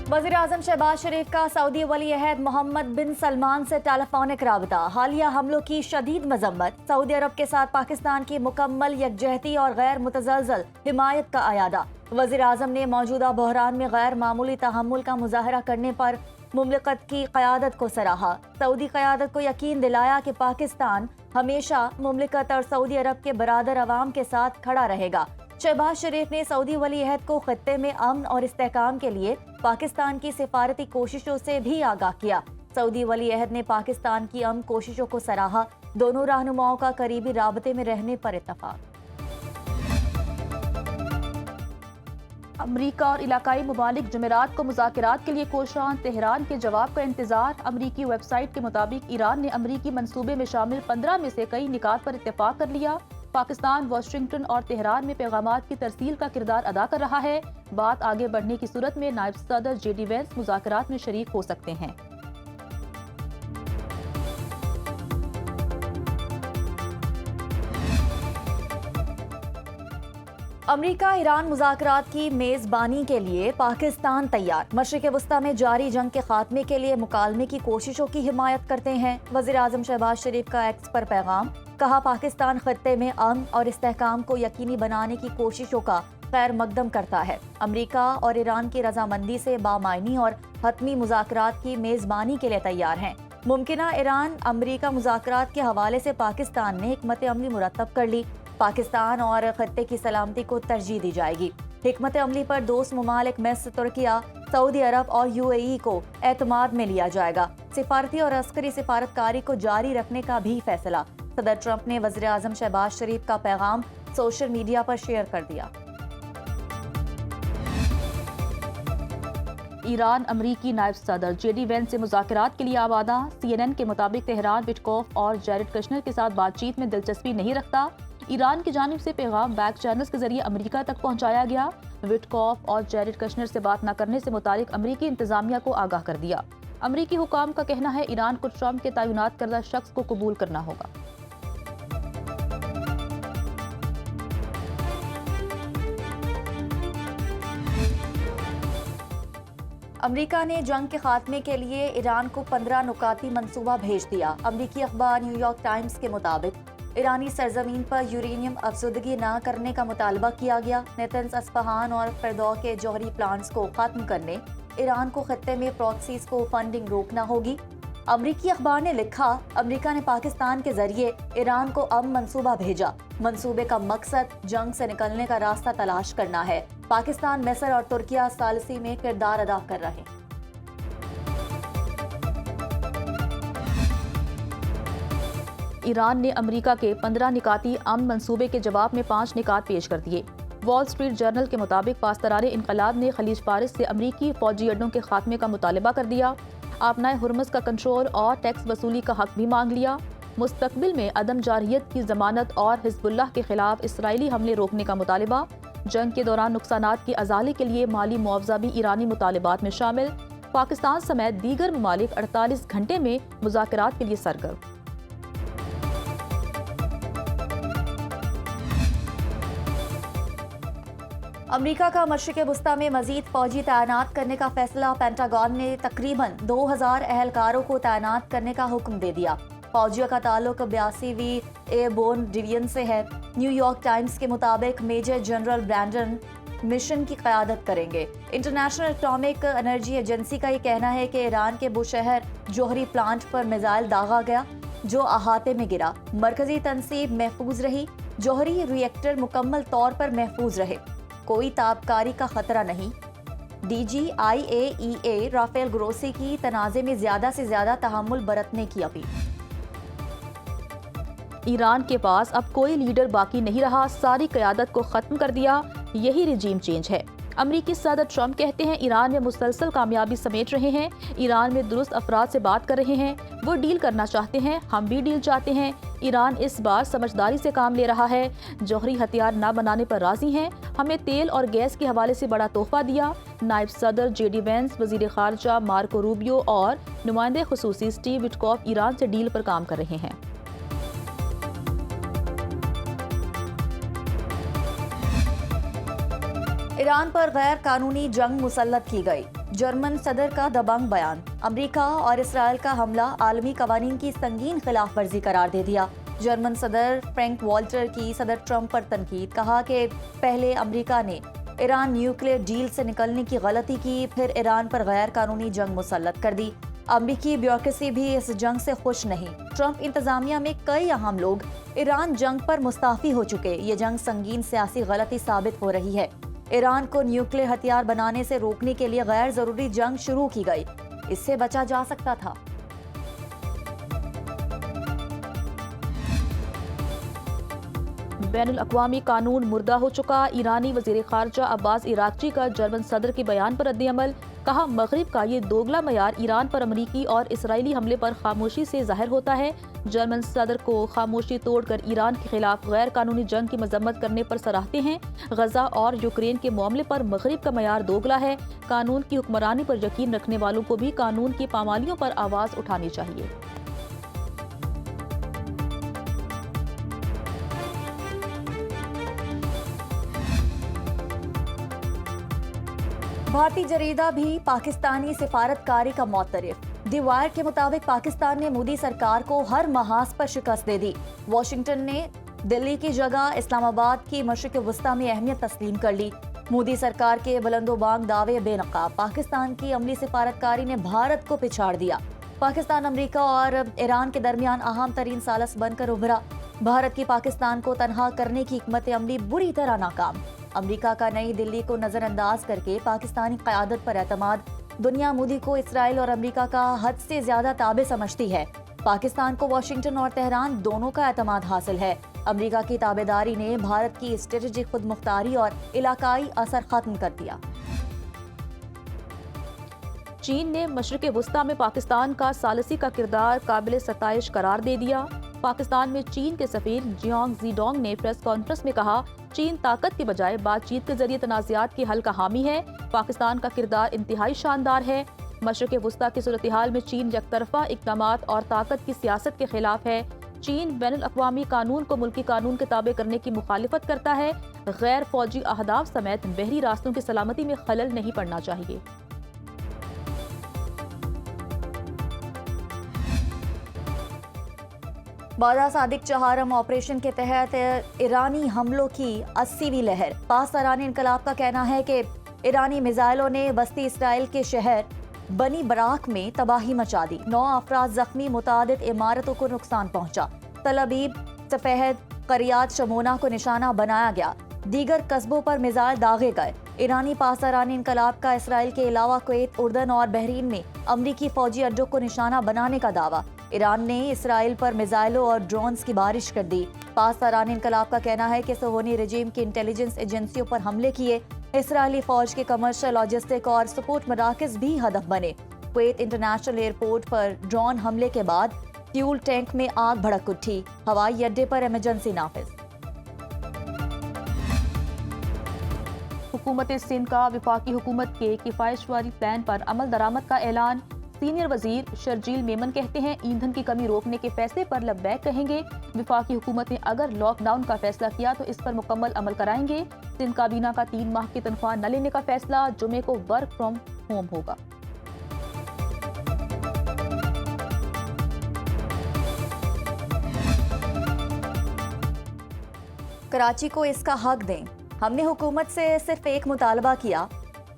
वज़ीर आज़म शहबाज शरीफ का सऊदी वली अहद मोहम्मद बिन सलमान से टेलीफोनिक राबता। हालिया हमलों की शदीद मजम्मत। सऊदी अरब के साथ पाकिस्तान की मुकम्मल यकजहती और गैर मुतज़लज़ल हिमायत का अयादा। वज़ीर आज़म ने मौजूदा बहरान में गैर मामूली तहम्मुल का मुजाहरा करने पर मुमलिकत की क़यादत को सराहा। सऊदी क़यादत को यकीन दिलाया कि पाकिस्तान हमेशा मुमलिकत और सऊदी अरब के बरादर अवाम के साथ खड़ा रहेगा। शहबाज शरीफ ने सऊदी वली अहद को खत्ते में अमन और इस्तेहकाम के लिए पाकिस्तान की सिफारती कोशिशों से भी आगाह किया। सऊदी वली अहद ने पाकिस्तान की अमन कोशिशों को सराहा। दोनों रहनुमाओं का करीबी राबते में रहने पर इत्तफाक। अमरीका और इलाकाई ममालिक जुमेरात को मुज़ाकरात के लिए कोशान। तेहरान के जवाब का इंतजार। अमरीकी वेबसाइट के मुताबिक ईरान ने अमरीकी मंसूबे में शामिल 15 में से कई निकात पर इत्तेफाक कर लिया। पाकिस्तान वाशिंगटन और तेहरान में पैगामात की तरसील का किरदार अदा कर रहा है। बात आगे बढ़ने की सूरत में नायब सदर JD वेंस मुज़ाकरात में शरीक हो सकते हैं। अमरीका ईरान मुज़ाकरात की मेज़बानी के लिए पाकिस्तान तैयार। मशरिक़ वस्ता में जारी जंग के खात्मे के लिए मुकालमे की कोशिशों की हिमायत करते हैं। वज़ीर आज़म शहबाज शरीफ का एक्स पर पैगाम। कहा, पाकिस्तान खत्ते में अमन और इस्तेहकाम को यकीनी बनाने की कोशिशों का खैर मकदम करता है। अमरीका और ईरान की रजामंदी से बामायनी और हतमी मुज़ाकरात की मेज़बानी के लिए तैयार हैं। मुमकिना ईरान अमरीका मुज़ाकरात के हवाले से पाकिस्तान ने हिकमत अमली मुरतब कर ली। पाकिस्तान और खत्ते की सलामती को तरजीह दी जाएगी। हिकमत अमली पर दोस्त ममालिक मिस्र, तुर्किया, सऊदी अरब और UAE को एतमाद में लिया जाएगा। सिफारती और अस्करी सिफारतकारी को जारी रखने का भी फैसला। सदर ट्रंप ने वज़ीर आज़म शहबाज शरीफ का पैगाम सोशल मीडिया पर शेयर कर दिया। ईरान अमरीकी नायब सदर JD वेंस से मुज़ाकरात के लिए आवादा। CNN के मुताबिक तेहरान विटकॉफ और जैरेड कुशनर के साथ बातचीत में दिलचस्पी नहीं रखता। ईरान की जानिब से पैगाम बैक चैनल्स के जरिए अमेरिका तक पहुंचाया गया। विटकॉफ और जैरेड कुशनर से बात न करने से मुतालिक अमरीकी इंतजामिया को आगाह कर दिया। अमरीकी हुकाम का कहना है ईरान को ट्रंप के तैनात करदा शख्स को कबूल करना होगा। अमरीका ने जंग के खात्मे के लिए ईरान को 15 नुकाती मंसूबा भेज दिया। अमरीकी अखबार न्यूयॉर्क टाइम्स के मुताबिक ईरानी सरजमीन पर यूरेनियम अफसुदगी न करने का मुतालबा किया गया। नेतन्स, अस्फहान और फरदौ के जौहरी प्लांट्स को खत्म करने, ईरान को खत्ते में प्रॉक्सीज को फंडिंग रोकना होगी। अमरीकी अखबार ने लिखा, अमरीका ने पाकिस्तान के जरिए ईरान को अमन मंसूबा भेजा। मंसूबे का मकसद जंग से निकलने का रास्ता तलाश करना है। पाकिस्तान, मिस्र और तुर्किया सालिसी में किरदार अदा कर रहे हैं। ईरान ने अमेरिका के 15 निकाती अमन मंसूबे के जवाब में 5 निकात पेश कर दिए। वॉल स्ट्रीट जर्नल के मुताबिक पासदाराने इनकलाब ने खलीज फारिस से अमरीकी फौजी अड्डों के खात्मे का मुतालबा कर दिया। आपनाए हुर्मुज़ का कंट्रोल और टैक्स वसूली का हक भी मांग लिया। मुस्तकबिल में अदम जारहियत की जमानत और हिज़्बुल्लाह के खिलाफ इसराइली हमले रोकने का मुतालबा। जंग के दौरान नुकसानात की अजाली के लिए माली मुआवजा भी ईरानी मुतालबात में शामिल। पाकिस्तान समेत दीगर ममालिक 48 घंटे में मुज़ाकरात के लिए सरगर्म। अमरीका का मशरिक़ वस्ता में मजीद फौजी तैनात करने का फैसला। पेंटागन ने तकरीबन 2000 अहलकारों को तैनात करने का हुक्म दे दिया। फौजियों का ताल्लुक 82वीं एयरबोर्न डिवीजन से है। न्यूयॉर्क टाइम्स के मुताबिक मेजर जनरल ब्रैंडन मिशन की क़यादत करेंगे। इंटरनेशनल एटॉमिक एनर्जी एजेंसी का ये कहना है कि ईरान के बुशहर जौहरी प्लांट पर मिसाइल दागा गया जो अहाते में गिरा। मरकजी तनसीब महफूज रही। जौहरी रिएक्टर मुकम्मल तौर पर महफूज रहे। कोई ताबकारी का खतरा नहीं। DG IAEA राफेल ग्रोसी की तनाज़े में ज्यादा से ज्यादा तहम्मुल बरतने की अपील। ईरान के पास अब कोई लीडर बाकी नहीं रहा, सारी क़यादत को ख़त्म कर दिया। यही रिजीम चेंज है। अमरीकी सदर ट्रंप कहते हैं ईरान में मुसलसल कामयाबी समेट रहे हैं। ईरान में दुरुस्त अफराद से बात कर रहे हैं। वो डील करना चाहते हैं, हम भी डील चाहते हैं। ईरान इस बार समझदारी से काम ले रहा है। जौहरी हथियार न बनाने पर राजी हैं। हमें तेल और गैस के हवाले से बड़ा तोहफा दिया। नायब सदर JD वेंस, वजीर खारजा मार्को रूबियो और नुमाइंदे खुसूसी स्टीव विटकॉफ ईरान से डील पर काम कर रहे हैं। ईरान पर गैर कानूनी जंग मुसल्लत की गई। जर्मन सदर का दबंग बयान। अमेरिका और इसराइल का हमला आलमी कवानीन की संगीन खिलाफ वर्जी करार दे दिया। जर्मन सदर फ्रैंक वॉल्टर की सदर ट्रंप पर तनकीद, कहा कि पहले अमेरिका ने ईरान न्यूक्लियर डील से निकलने की गलती की, फिर ईरान पर गैर कानूनी जंग मुसल्लत कर दी। अमेरिकी ब्यूरोक्रेसी भी इस जंग से खुश नहीं। ट्रंप इंतजामिया में कई अहम लोग ईरान जंग पर मुस्ताफी हो चुके। ये जंग संगीन सियासी गलती साबित हो रही है। ईरान को न्यूक्लियर हथियार बनाने से रोकने के लिए गैर जरूरी जंग शुरू की गई। इससे बचा जा सकता था। बैनुल-अक़वामी कानून मुर्दा हो चुका। ईरानी वज़ीर ख़ारजा अब्बास इराक़ची का जर्मन सदर के बयान पर रद्द-ए-अमल। कहा, मग़रिब का ये दोगला मयार ईरान पर अमरीकी और इसराइली हमले पर खामोशी से ज़ाहिर होता है। जर्मन सदर को खामोशी तोड़कर ईरान के खिलाफ गैर कानूनी जंग की मजम्मत करने पर सराहते हैं। गजा और यूक्रेन के मामले पर मग़रिब का मयार दोगला है। कानून की हुक्मरानी पर यकीन रखने वालों को भी कानून की पामालियों पर आवाज़ उठानी चाहिए। भारतीय जरीदा भी पाकिस्तानी सिफारतकारी का मौतरफ। दी वायर के मुताबिक पाकिस्तान ने मोदी सरकार को हर महाज पर शिकस्त दे दी। वाशिंगटन ने दिल्ली की जगह इस्लामाबाद की मशरिक़ वस्ता में अहमियत तस्लीम कर ली। मोदी सरकार के बुलंदोबांग दावे बेनकाब। पाकिस्तान की अमली सिफारतकारी ने भारत को पिछाड़ दिया। पाकिस्तान अमेरिका और ईरान के दरमियान अहम तरीन सालस बनकर उभरा। भारत की पाकिस्तान को तनहा करने की हिकमत अमली बुरी तरह नाकाम। अमेरिका का नई दिल्ली को नजरअंदाज करके पाकिस्तानी क़यादत पर एतमाद। दुनिया मोदी को इसराइल और अमेरिका का हद से ज्यादा ताबे समझती है। पाकिस्तान को वाशिंगटन और तेहरान दोनों का एतमाद हासिल है। अमेरिका की ताबेदारी ने भारत की स्ट्रेटेजिक खुद मुख्तारी और इलाकाई असर खत्म कर दिया। चीन ने मशरिक़ वस्ता में पाकिस्तान का सालसी का किरदार काबिल सताइश करार दे दिया। पाकिस्तान में चीन के सफीर जियांग ज़ीडोंग ने प्रेस कॉन्फ्रेंस में कहा, चीन ताकत के बजाय बातचीत के जरिए तनाज़ात के हल का हामी है। पाकिस्तान का किरदार इंतहाई शानदार है। मशरिक़ वस्ता की सूरत हाल में चीन यकतरफा इक़दामात और ताकत की सियासत के खिलाफ है। चीन बैनुल-अक़वामी कानून को मुल्की कानून के ताबे करने की मुखालिफत करता है। गैर फौजी अहदाफ समेत बहरी रास्तों की सलामती में खलल नहीं पड़ना चाहिए। बादा सादिक चहारम ऑपरेशन के तहत ईरानी हमलों की 80वीं लहर। पासदारान इनकलाब का कहना है कि ईरानी मिसाइलों ने वस्ती इसराइल के शहर बनी बराक में तबाही मचा दी। 9 अफराद जख्मी, मुतादिद इमारतों को नुकसान पहुंचा। तल अबीब, सफेद, करियात, शमोना को निशाना बनाया गया। दीगर कस्बों पर मिसाइल दागे गए। ईरानी पासदारान इनकलाब का इसराइल के अलावा कुवैत, उर्दन और बहरीन में अमरीकी फौजी अड्डों को निशाना बनाने का दावा। ईरान ने इसराइल पर मिसाइलों और ड्रोन्स की बारिश कर दी। पासदारान इनकलाब का कहना है कि सोहोनी रजीम की इंटेलिजेंस एजेंसियों पर हमले किए। इसराइली फौज के कमर्शियल, लॉजिस्टिक और सपोर्ट मराकज भी हदफ बने। कुवैत इंटरनेशनल एयरपोर्ट पर ड्रोन हमले के बाद फ्यूल टैंक में आग भड़क उठी। हवाई अड्डे पर इमरजेंसी नाफिज। हुकूमत सिंध का वफाकी हुकूमत के किफायतवारी प्लान पर अमल दरामद का ऐलान। सीनियर वजीर शर्जील मेमन कहते हैं, ईंधन की कमी रोकने के फैसले पर लब्बैक कहेंगे। वफाकी हुकूमत ने अगर लॉकडाउन का फैसला किया तो इस पर मुकम्मल अमल कराएंगे। सिंध काबीना का 3 माह की तनख्वाह न लेने का फैसला। जुमे को वर्क फ्रॉम होम होगा। कराची को इसका हक दें। हमने हुकूमत से सिर्फ एक मुतालबा किया,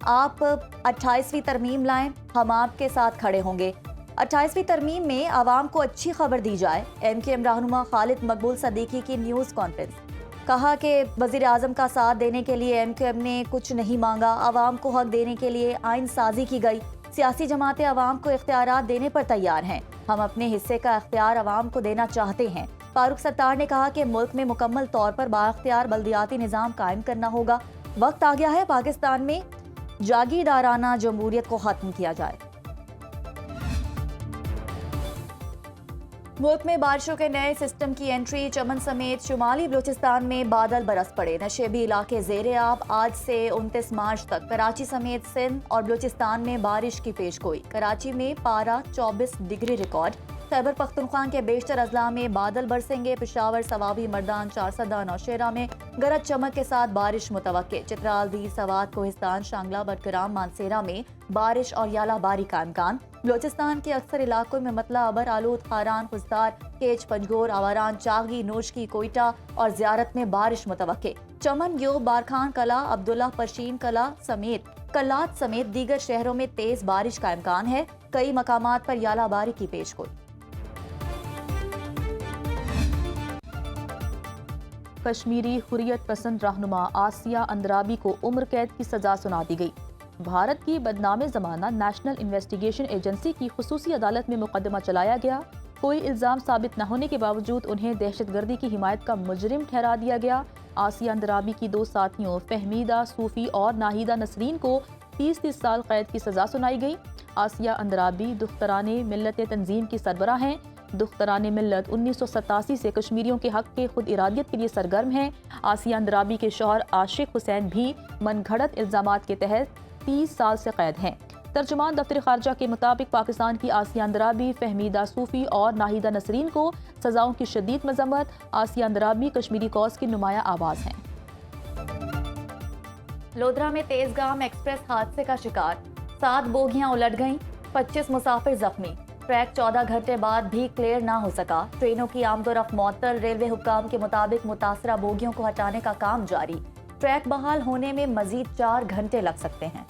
आप 28वीं तरमीम लाएं, हम आपके साथ खड़े होंगे। 28वीं तरमीम में आवाम को अच्छी खबर दी जाए। MKM रहनुमा खालिद मकबूल सदीकी की न्यूज़ कॉन्फ्रेंस। कहा कि वज़ीर आज़म का साथ देने के लिए MKM ने कुछ नहीं मांगा। आवाम को हक देने के लिए आइन साजी की गई। सियासी जमातें आवाम को इख्तियारात देने पर तैयार हैं। हम अपने हिस्से का इख्तियार आवाम को देना चाहते हैं। फारूक सत्तार ने कहा कि मुल्क में मुकम्मल तौर पर बाइख्तियार बल्दियाती निज़ाम कायम करना होगा। वक्त आ गया है पाकिस्तान में जागीरदाराना जमहूरियत को खत्म किया जाए। मुल्क में बारिशों के नए सिस्टम की एंट्री। चमन समेत शुमाली बलूचिस्तान में बादल बरस पड़े। नशेबी इलाके ज़ेरे आब। आज से 29 मार्च तक कराची समेत सिंध और बलूचिस्तान में बारिश की पेशगोई। कराची में पारा 24 डिग्री रिकॉर्ड। خیبر پختونخوا کے بیشتر اضلاع میں بادل برسیں گے. پشاور، سوابی، مردان، چارسدہ، نوشہرہ میں گرج چمک کے ساتھ بارش متوقع. چترال، دیر، سوات، کوہستان، شانگلہ، بٹگرام، مانسیرہ میں بارش اور یالہ باری کا امکان. بلوچستان کے اکثر علاقوں میں مطلع ابر آلود. خاران، خزدار، کیچ، پنجگور، آواران، چاغی، نوشکی، کوئٹہ اور زیارت میں بارش متوقع. چمن، یو، بارکھان کلا، عبداللہ، پرشین کلا کلات سمیت دیگر شہروں میں تیز بارش کا امکان ہے. کئی مقامات پر یالہ باری کی پیشگوئی. کشمیری حریت پسند رہنما آسیہ اندرابی کو عمر قید کی سزا سنا دی گئی. بھارت کی بدنام زمانہ نیشنل انویسٹیگیشن ایجنسی کی خصوصی عدالت میں مقدمہ چلایا گیا. کوئی الزام ثابت نہ ہونے کے باوجود انہیں دہشت گردی کی حمایت کا مجرم ٹھہرا دیا گیا. آسیہ اندرابی کی 2 ساتھیوں فہمیدہ صوفی اور ناہیدہ نسرین کو 30 سال قید کی سزا سنائی گئی. آسیہ اندرابی دختران ملت تنظیم کی سربراہ ہیں. دختران ملت 1987 سے کشمیریوں کے حق کے خود ارادیت کے لیے سرگرم ہیں. آسیہ اندرابی کے شوہر عاشق حسین بھی من گھڑت الزامات کے تحت 30 سال سے قید ہیں. ترجمان دفتر خارجہ کے مطابق پاکستان کی آسیہ اندرابی، فہمیدہ صوفی اور ناہیدہ نسرین کو سزاؤں کی شدید مذمت. آسیہ اندرابی کشمیری کوز کی نمایاں آواز ہیں. لودھرا میں تیز گام ایکسپریس حادثے کا شکار. 7 بوگیاں الٹ گئیں، 25 مسافر زخمی. ٹریک 14 گھنٹے بعد بھی کلیئر نہ ہو سکا. ٹرینوں کی آمد و رفت معطل. ریلوے حکام کے مطابق متاثرہ بوگیوں کو ہٹانے کا کام جاری. ٹریک بحال ہونے میں مزید 4 گھنٹے لگ سکتے ہیں.